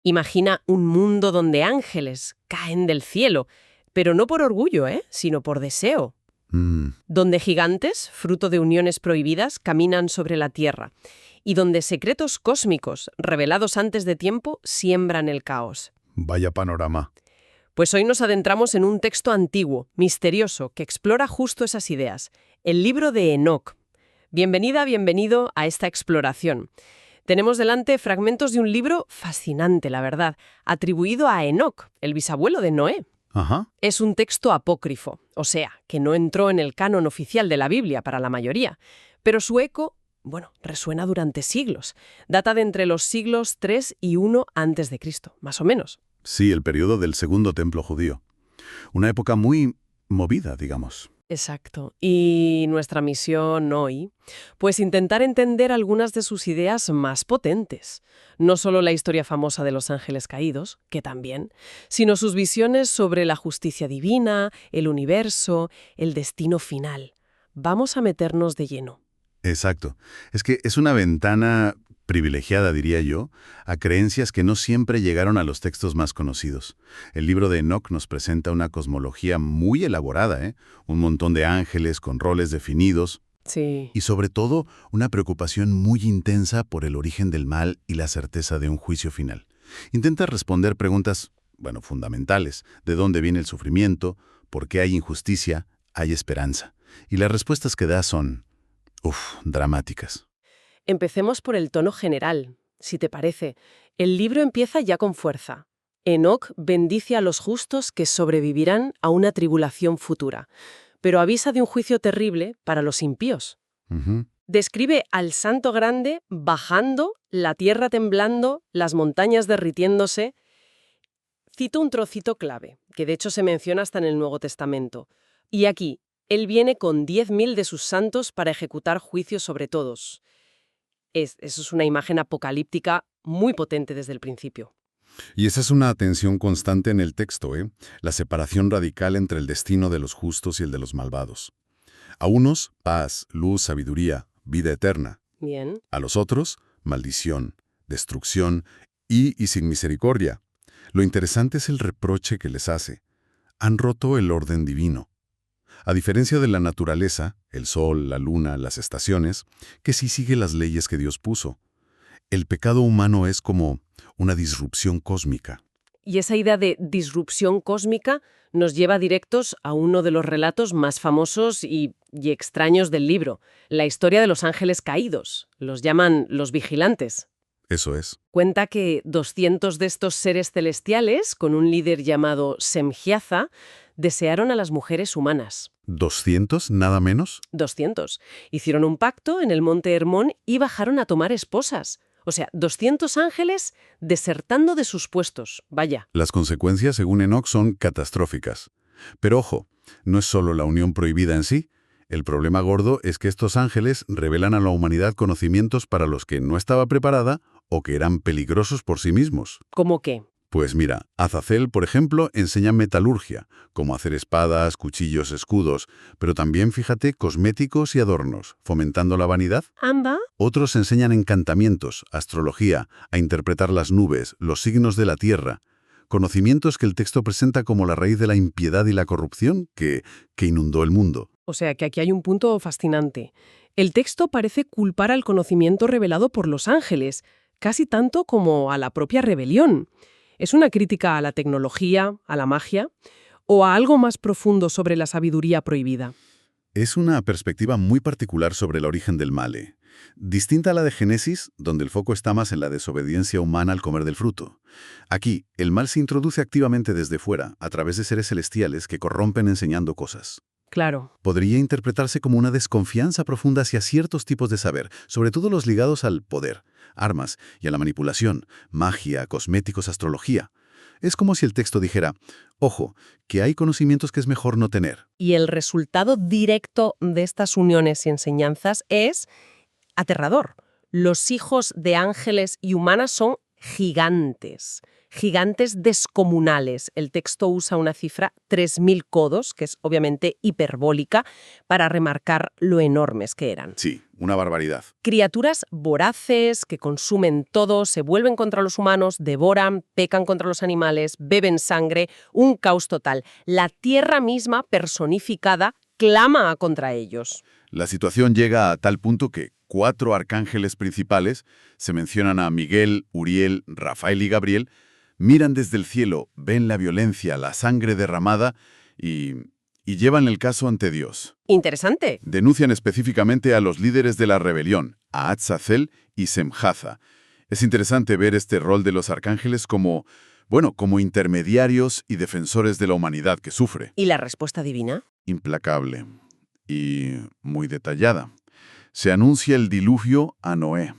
Imagina un mundo donde ángeles caen del cielo, pero no por orgullo, sino por deseo. Donde gigantes, fruto de uniones prohibidas, caminan sobre la tierra. Y donde secretos cósmicos, revelados antes de tiempo, siembran el caos. Vaya panorama. Pues hoy nos adentramos en un texto antiguo, misterioso, que explora justo esas ideas. El libro de Enoc. Bienvenida, bienvenido a esta exploración. Tenemos delante fragmentos de un libro fascinante, la verdad, atribuido a Enoc, el bisabuelo de Noé. Ajá. Es un texto apócrifo, o sea, que no entró en el canon oficial de la Biblia para la mayoría, pero su eco, resuena durante siglos. Data de entre los siglos 3 y 1 a.C., más o menos. Sí, el periodo del Segundo Templo judío. Una época muy movida, digamos. Exacto. Y nuestra misión hoy, pues intentar entender algunas de sus ideas más potentes. No solo la historia famosa de los ángeles caídos, que también, sino sus visiones sobre la justicia divina, el universo, el destino final. Vamos a meternos de lleno. Exacto. Es que es una ventana privilegiada, diría yo, a creencias que no siempre llegaron a los textos más conocidos. El libro de Enoc nos presenta una cosmología muy elaborada, ¿eh? Un montón de ángeles con roles definidos. Sí. Y sobre todo, una preocupación muy intensa por el origen del mal y la certeza de un juicio final. Intenta responder preguntas, fundamentales. ¿De dónde viene el sufrimiento? ¿Por qué hay injusticia? ¿Hay esperanza? Y las respuestas que da son, dramáticas. Empecemos por el tono general, si te parece. El libro empieza ya con fuerza. Enoc bendice a los justos que sobrevivirán a una tribulación futura, pero avisa de un juicio terrible para los impíos. Describe al santo grande bajando, la tierra temblando, las montañas derritiéndose. Cito un trocito clave, que de hecho se menciona hasta en el Nuevo Testamento. Y aquí, él viene con 10.000 de sus santos para ejecutar juicios sobre todos. Eso es una imagen apocalíptica muy potente desde el principio. Y esa es una tensión constante en el texto, ¿eh? La separación radical entre el destino de los justos y el de los malvados. A unos, paz, luz, sabiduría, vida eterna. Bien. A los otros, maldición, destrucción y sin misericordia. Lo interesante es el reproche que les hace. Han roto el orden divino. A diferencia de la naturaleza, el sol, la luna, las estaciones, que sí sigue las leyes que Dios puso. El pecado humano es como una disrupción cósmica. Y esa idea de disrupción cósmica nos lleva directos a uno de los relatos más famosos y extraños del libro, la historia de los ángeles caídos. Los llaman los vigilantes. Eso es. Cuenta que 200 de estos seres celestiales, con un líder llamado Semgiaza, desearon a las mujeres humanas. ¿200, nada menos? 200. Hicieron un pacto en el monte Hermón y bajaron a tomar esposas. O sea, 200 ángeles desertando de sus puestos. Vaya. Las consecuencias, según Enoc, son catastróficas. Pero ojo, no es solo la unión prohibida en sí. El problema gordo es que estos ángeles revelan a la humanidad conocimientos para los que no estaba preparada o que eran peligrosos por sí mismos. ¿Cómo qué? Pues mira, Azazel, por ejemplo, enseña metalurgia, como hacer espadas, cuchillos, escudos, pero también, fíjate, cosméticos y adornos, fomentando la vanidad. ¿Anda? Otros enseñan encantamientos, astrología, a interpretar las nubes, los signos de la tierra, conocimientos que el texto presenta como la raíz de la impiedad y la corrupción que inundó el mundo. O sea, que aquí hay un punto fascinante. El texto parece culpar al conocimiento revelado por los ángeles, casi tanto como a la propia rebelión. ¿Es una crítica a la tecnología, a la magia, o a algo más profundo sobre la sabiduría prohibida? Es una perspectiva muy particular sobre el origen del mal, distinta a la de Génesis, donde el foco está más en la desobediencia humana al comer del fruto. Aquí, el mal se introduce activamente desde fuera, a través de seres celestiales que corrompen enseñando cosas. Claro. Podría interpretarse como una desconfianza profunda hacia ciertos tipos de saber, sobre todo los ligados al poder, armas y a la manipulación, magia, cosméticos, astrología. Es como si el texto dijera, ojo, que hay conocimientos que es mejor no tener. Y el resultado directo de estas uniones y enseñanzas es aterrador. Los hijos de ángeles y humanas son gigantes. Gigantes descomunales. El texto usa una cifra 3.000 codos, que es obviamente hiperbólica, para remarcar lo enormes que eran. Sí, una barbaridad. Criaturas voraces que consumen todo, se vuelven contra los humanos, devoran, pecan contra los animales, beben sangre, un caos total. La tierra misma personificada clama contra ellos. La situación llega a tal punto que 4 arcángeles principales, se mencionan a Miguel, Uriel, Rafael y Gabriel, miran desde el cielo, ven la violencia, la sangre derramada y llevan el caso ante Dios. Interesante. Denuncian específicamente a los líderes de la rebelión, a Atzazel y Semjaza. Es interesante ver este rol de los arcángeles como intermediarios y defensores de la humanidad que sufre. ¿Y la respuesta divina? Implacable y muy detallada. Se anuncia el diluvio a Noé.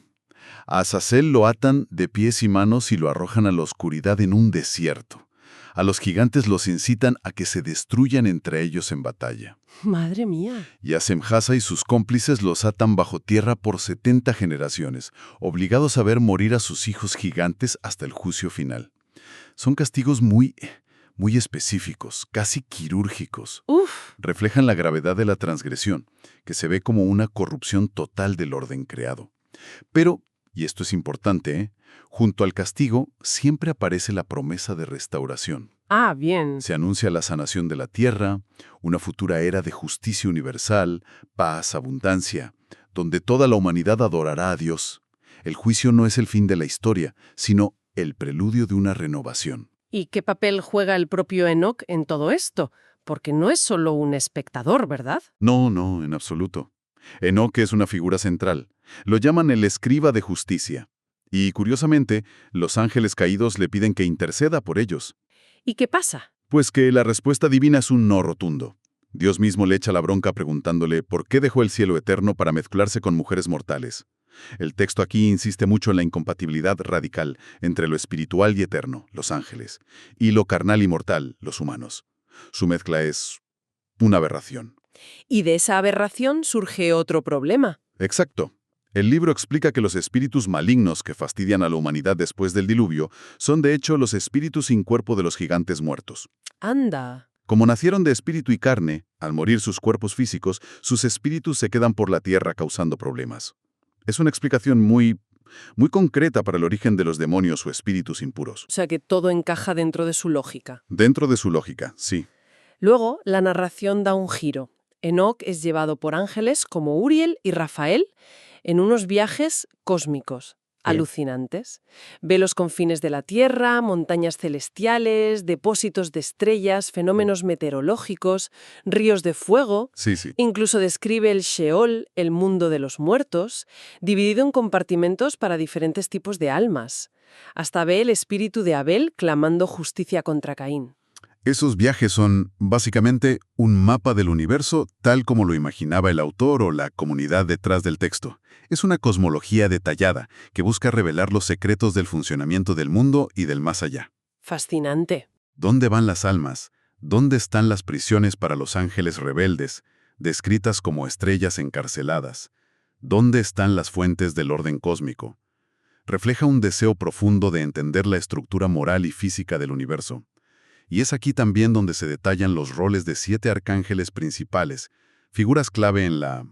A Azazel lo atan de pies y manos y lo arrojan a la oscuridad en un desierto. A los gigantes los incitan a que se destruyan entre ellos en batalla. Madre mía. Y a Semjaza y sus cómplices los atan bajo tierra por 70 generaciones, obligados a ver morir a sus hijos gigantes hasta el juicio final. Son castigos muy específicos, casi quirúrgicos. Uf. Reflejan la gravedad de la transgresión, que se ve como una corrupción total del orden creado. Pero, y esto es importante, junto al castigo siempre aparece la promesa de restauración. Ah, bien. Se anuncia la sanación de la tierra, una futura era de justicia universal, paz, abundancia, donde toda la humanidad adorará a Dios. El juicio no es el fin de la historia, sino el preludio de una renovación. ¿Y qué papel juega el propio Enoc en todo esto? Porque no es solo un espectador, ¿verdad? No, en absoluto. Enoc es una figura central. Lo llaman el escriba de justicia. Y, curiosamente, los ángeles caídos le piden que interceda por ellos. ¿Y qué pasa? Pues que la respuesta divina es un no rotundo. Dios mismo le echa la bronca preguntándole por qué dejó el cielo eterno para mezclarse con mujeres mortales. El texto aquí insiste mucho en la incompatibilidad radical entre lo espiritual y eterno, los ángeles, y lo carnal y mortal, los humanos. Su mezcla es una aberración. Y de esa aberración surge otro problema. Exacto. El libro explica que los espíritus malignos que fastidian a la humanidad después del diluvio son de hecho los espíritus sin cuerpo de los gigantes muertos. Anda. Como nacieron de espíritu y carne, al morir sus cuerpos físicos, sus espíritus se quedan por la tierra causando problemas. Es una explicación muy concreta para el origen de los demonios o espíritus impuros. O sea que todo encaja dentro de su lógica. Dentro de su lógica, sí. Luego, la narración da un giro. Enoc es llevado por ángeles como Uriel y Rafael en unos viajes cósmicos, alucinantes. Ve los confines de la Tierra, montañas celestiales, depósitos de estrellas, fenómenos meteorológicos, ríos de fuego. Sí. Incluso describe el Sheol, el mundo de los muertos, dividido en compartimentos para diferentes tipos de almas. Hasta ve el espíritu de Abel clamando justicia contra Caín. Esos viajes son, básicamente, un mapa del universo tal como lo imaginaba el autor o la comunidad detrás del texto. Es una cosmología detallada que busca revelar los secretos del funcionamiento del mundo y del más allá. Fascinante. ¿Dónde van las almas? ¿Dónde están las prisiones para los ángeles rebeldes, descritas como estrellas encarceladas? ¿Dónde están las fuentes del orden cósmico? Refleja un deseo profundo de entender la estructura moral y física del universo. Y es aquí también donde se detallan los roles de 7 arcángeles principales, figuras clave en la,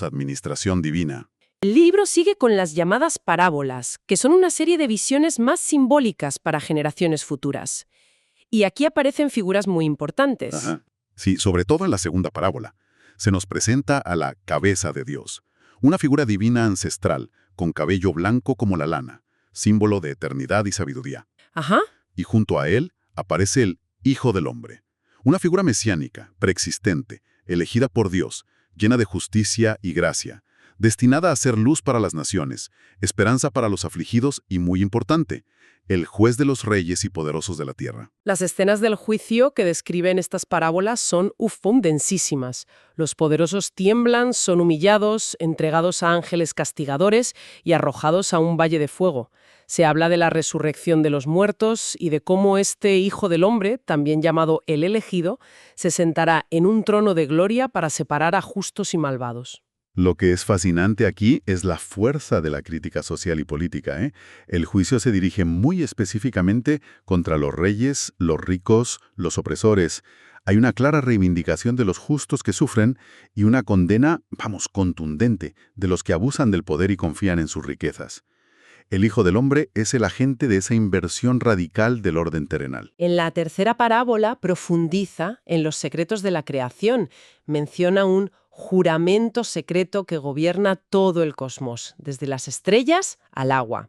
administración divina. El libro sigue con las llamadas parábolas, que son una serie de visiones más simbólicas para generaciones futuras. Y aquí aparecen figuras muy importantes. Ajá. Sí, sobre todo en la segunda parábola. Se nos presenta a la cabeza de Dios, una figura divina ancestral, con cabello blanco como la lana, símbolo de eternidad y sabiduría. Ajá. Y junto a él aparece el Hijo del Hombre, una figura mesiánica, preexistente, elegida por Dios, llena de justicia y gracia, destinada a ser luz para las naciones, esperanza para los afligidos y, muy importante, el juez de los reyes y poderosos de la tierra. Las escenas del juicio que describen estas parábolas son densísimas. Los poderosos tiemblan, son humillados, entregados a ángeles castigadores y arrojados a un valle de fuego. Se habla de la resurrección de los muertos y de cómo este Hijo del Hombre, también llamado el Elegido, se sentará en un trono de gloria para separar a justos y malvados. Lo que es fascinante aquí es la fuerza de la crítica social y política, ¿eh? El juicio se dirige muy específicamente contra los reyes, los ricos, los opresores. Hay una clara reivindicación de los justos que sufren y una condena, contundente, de los que abusan del poder y confían en sus riquezas. El Hijo del Hombre es el agente de esa inversión radical del orden terrenal. En la tercera parábola profundiza en los secretos de la creación. Menciona un juramento secreto que gobierna todo el cosmos, desde las estrellas al agua.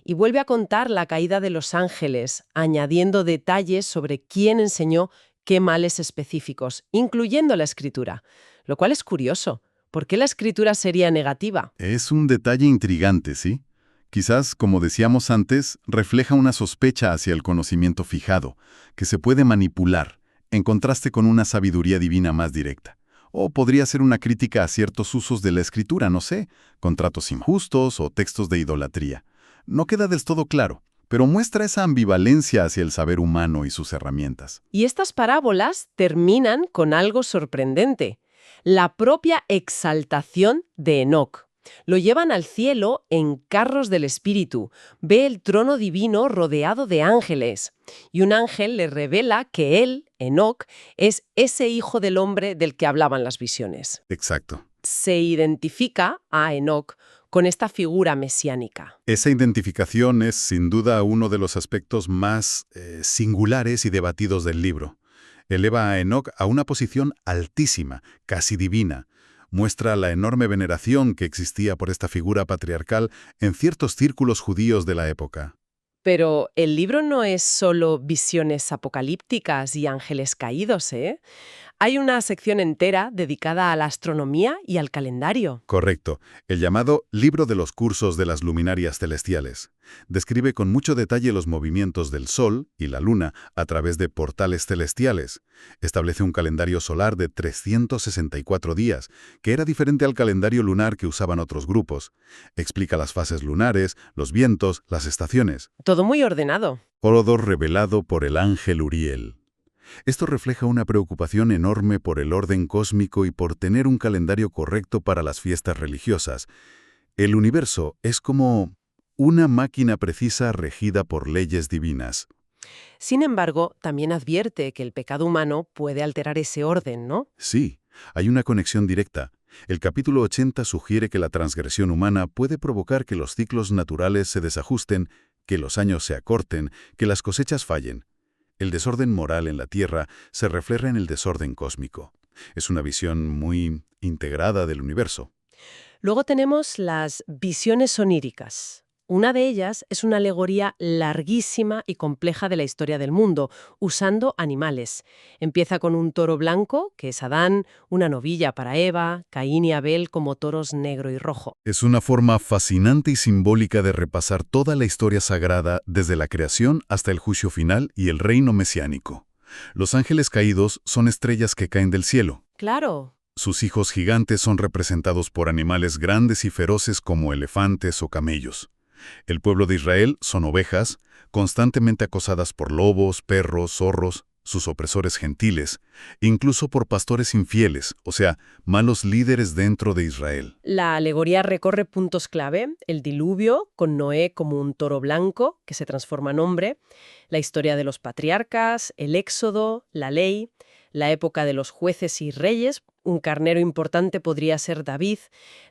Y vuelve a contar la caída de los ángeles, añadiendo detalles sobre quién enseñó qué males específicos, incluyendo la escritura. Lo cual es curioso. ¿Por qué la escritura sería negativa? Es un detalle intrigante, ¿sí? Quizás, como decíamos antes, refleja una sospecha hacia el conocimiento fijado, que se puede manipular, en contraste con una sabiduría divina más directa. O podría ser una crítica a ciertos usos de la escritura, no sé, contratos injustos o textos de idolatría. No queda del todo claro, pero muestra esa ambivalencia hacia el saber humano y sus herramientas. Y estas parábolas terminan con algo sorprendente: la propia exaltación de Enoc. Lo llevan al cielo en carros del espíritu. Ve el trono divino rodeado de ángeles. Y un ángel le revela que él, Enoc, es ese hijo del hombre del que hablaban las visiones. Exacto. Se identifica a Enoc con esta figura mesiánica. Esa identificación es, sin duda, uno de los aspectos más singulares y debatidos del libro. Eleva a Enoc a una posición altísima, casi divina. Muestra la enorme veneración que existía por esta figura patriarcal en ciertos círculos judíos de la época. Pero el libro no es solo visiones apocalípticas y ángeles caídos, ¿eh? Hay una sección entera dedicada a la astronomía y al calendario. Correcto, el llamado Libro de los Cursos de las Luminarias Celestiales. Describe con mucho detalle los movimientos del Sol y la Luna a través de portales celestiales. Establece un calendario solar de 364 días, que era diferente al calendario lunar que usaban otros grupos. Explica las fases lunares, los vientos, las estaciones. Todo muy ordenado. Todo revelado por el ángel Uriel. Esto refleja una preocupación enorme por el orden cósmico y por tener un calendario correcto para las fiestas religiosas. El universo es como una máquina precisa regida por leyes divinas. Sin embargo, también advierte que el pecado humano puede alterar ese orden, ¿no? Sí, hay una conexión directa. El capítulo 80 sugiere que la transgresión humana puede provocar que los ciclos naturales se desajusten, que los años se acorten, que las cosechas fallen. El desorden moral en la Tierra se refleja en el desorden cósmico. Es una visión muy integrada del universo. Luego tenemos las visiones oníricas. Una de ellas es una alegoría larguísima y compleja de la historia del mundo, usando animales. Empieza con un toro blanco, que es Adán, una novilla para Eva, Caín y Abel como toros negro y rojo. Es una forma fascinante y simbólica de repasar toda la historia sagrada desde la creación hasta el juicio final y el reino mesiánico. Los ángeles caídos son estrellas que caen del cielo. Claro. Sus hijos gigantes son representados por animales grandes y feroces como elefantes o camellos. El pueblo de Israel son ovejas, constantemente acosadas por lobos, perros, zorros, sus opresores gentiles, incluso por pastores infieles, o sea, malos líderes dentro de Israel. La alegoría recorre puntos clave: el diluvio, con Noé como un toro blanco que se transforma en hombre, la historia de los patriarcas, el éxodo, la ley, la época de los jueces y reyes. Un carnero importante podría ser David,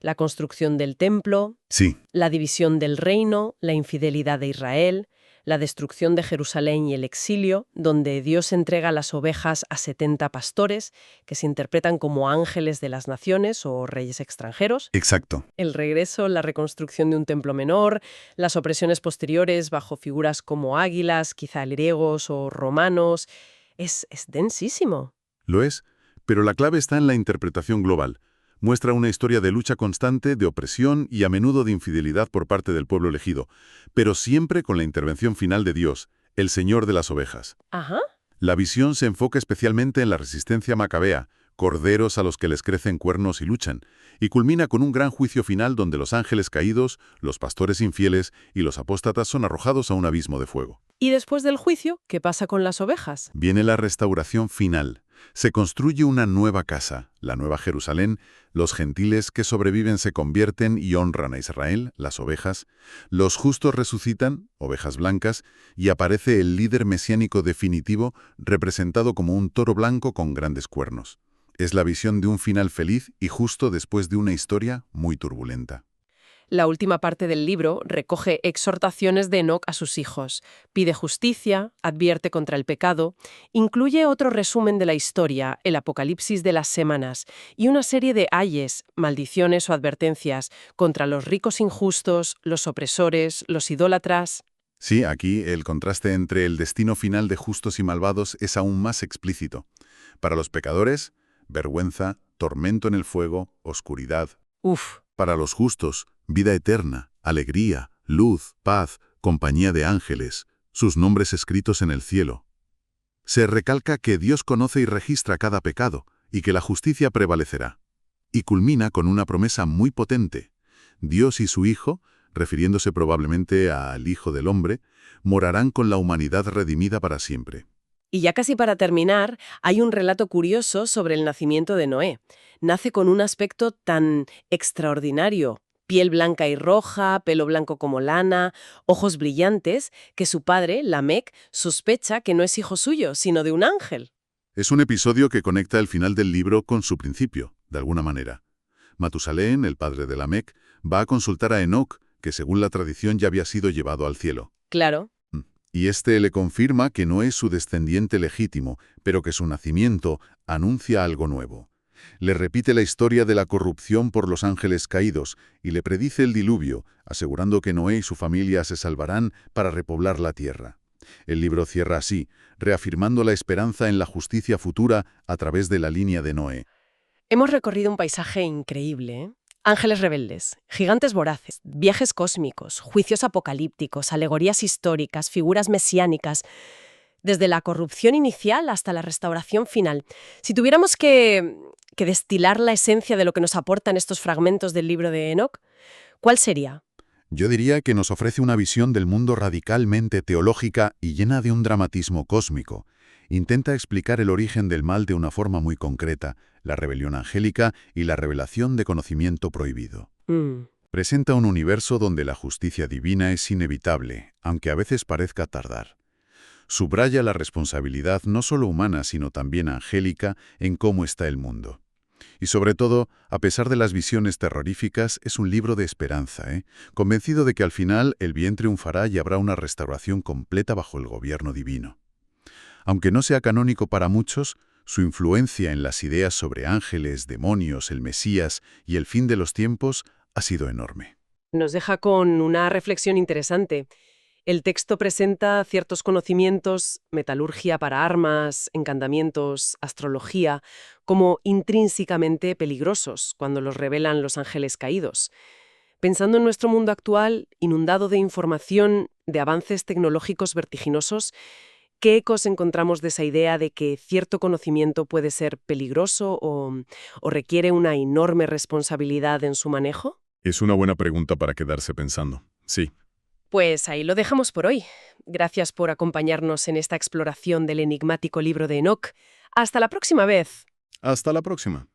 la construcción del templo, Sí, la división del reino, la infidelidad de Israel, la destrucción de Jerusalén y el exilio, donde Dios entrega las ovejas a 70 pastores, que se interpretan como ángeles de las naciones o reyes extranjeros, exacto. el regreso, la reconstrucción de un templo menor, las opresiones posteriores bajo figuras como águilas, quizá griegos o romanos. Es densísimo. Lo es, pero la clave está en la interpretación global. Muestra una historia de lucha constante, de opresión y a menudo de infidelidad por parte del pueblo elegido, pero siempre con la intervención final de Dios, el Señor de las ovejas. Ajá. La visión se enfoca especialmente en la resistencia macabea, corderos a los que les crecen cuernos y luchan, y culmina con un gran juicio final donde los ángeles caídos, los pastores infieles y los apóstatas son arrojados a un abismo de fuego. Y después del juicio, ¿qué pasa con las ovejas? Viene la restauración final. Se construye una nueva casa, la Nueva Jerusalén, los gentiles que sobreviven se convierten y honran a Israel, las ovejas, los justos resucitan, ovejas blancas, y aparece el líder mesiánico definitivo representado como un toro blanco con grandes cuernos. Es la visión de un final feliz y justo después de una historia muy turbulenta. La última parte del libro recoge exhortaciones de Enoc a sus hijos. Pide justicia, advierte contra el pecado, incluye otro resumen de la historia, el Apocalipsis de las semanas, y una serie de ayes, maldiciones o advertencias contra los ricos injustos, los opresores, los idólatras. Sí, aquí el contraste entre el destino final de justos y malvados es aún más explícito. Para los pecadores, vergüenza, tormento en el fuego, oscuridad. Uf. Para los justos, vida eterna, alegría, luz, paz, compañía de ángeles, sus nombres escritos en el cielo. Se recalca que Dios conoce y registra cada pecado, y que la justicia prevalecerá. Y culmina con una promesa muy potente. Dios y su Hijo, refiriéndose probablemente al Hijo del Hombre, morarán con la humanidad redimida para siempre. Y ya casi para terminar, hay un relato curioso sobre el nacimiento de Noé. Nace con un aspecto tan extraordinario, piel blanca y roja, pelo blanco como lana, ojos brillantes, que su padre, Lamec, sospecha que no es hijo suyo, sino de un ángel. Es un episodio que conecta el final del libro con su principio, de alguna manera. Matusalén, el padre de Lamec, va a consultar a Enoc, que según la tradición ya había sido llevado al cielo. Claro. Y este le confirma que no es su descendiente legítimo, pero que su nacimiento anuncia algo nuevo. Le repite la historia de la corrupción por los ángeles caídos y le predice el diluvio, asegurando que Noé y su familia se salvarán para repoblar la tierra. El libro cierra así, reafirmando la esperanza en la justicia futura a través de la línea de Noé. Hemos recorrido un paisaje increíble, ¿eh? Ángeles rebeldes, gigantes voraces, viajes cósmicos, juicios apocalípticos, alegorías históricas, figuras mesiánicas, desde la corrupción inicial hasta la restauración final. Si tuviéramos que destilar la esencia de lo que nos aportan estos fragmentos del libro de Enoc, ¿cuál sería? Yo diría que nos ofrece una visión del mundo radicalmente teológica y llena de un dramatismo cósmico. Intenta explicar el origen del mal de una forma muy concreta, la rebelión angélica y la revelación de conocimiento prohibido. Presenta un universo donde la justicia divina es inevitable, aunque a veces parezca tardar. Subraya la responsabilidad no solo humana, sino también angélica en cómo está el mundo. Y sobre todo, a pesar de las visiones terroríficas, es un libro de esperanza, convencido de que al final el bien triunfará y habrá una restauración completa bajo el gobierno divino. Aunque no sea canónico para muchos, su influencia en las ideas sobre ángeles, demonios, el Mesías y el fin de los tiempos ha sido enorme. Nos deja con una reflexión interesante. El texto presenta ciertos conocimientos, metalurgia para armas, encantamientos, astrología, como intrínsecamente peligrosos cuando los revelan los ángeles caídos. Pensando en nuestro mundo actual, inundado de información, de avances tecnológicos vertiginosos, ¿qué ecos encontramos de esa idea de que cierto conocimiento puede ser peligroso o requiere una enorme responsabilidad en su manejo? Es una buena pregunta para quedarse pensando. Sí. Pues ahí lo dejamos por hoy. Gracias por acompañarnos en esta exploración del enigmático libro de Enoc. Hasta la próxima vez. Hasta la próxima.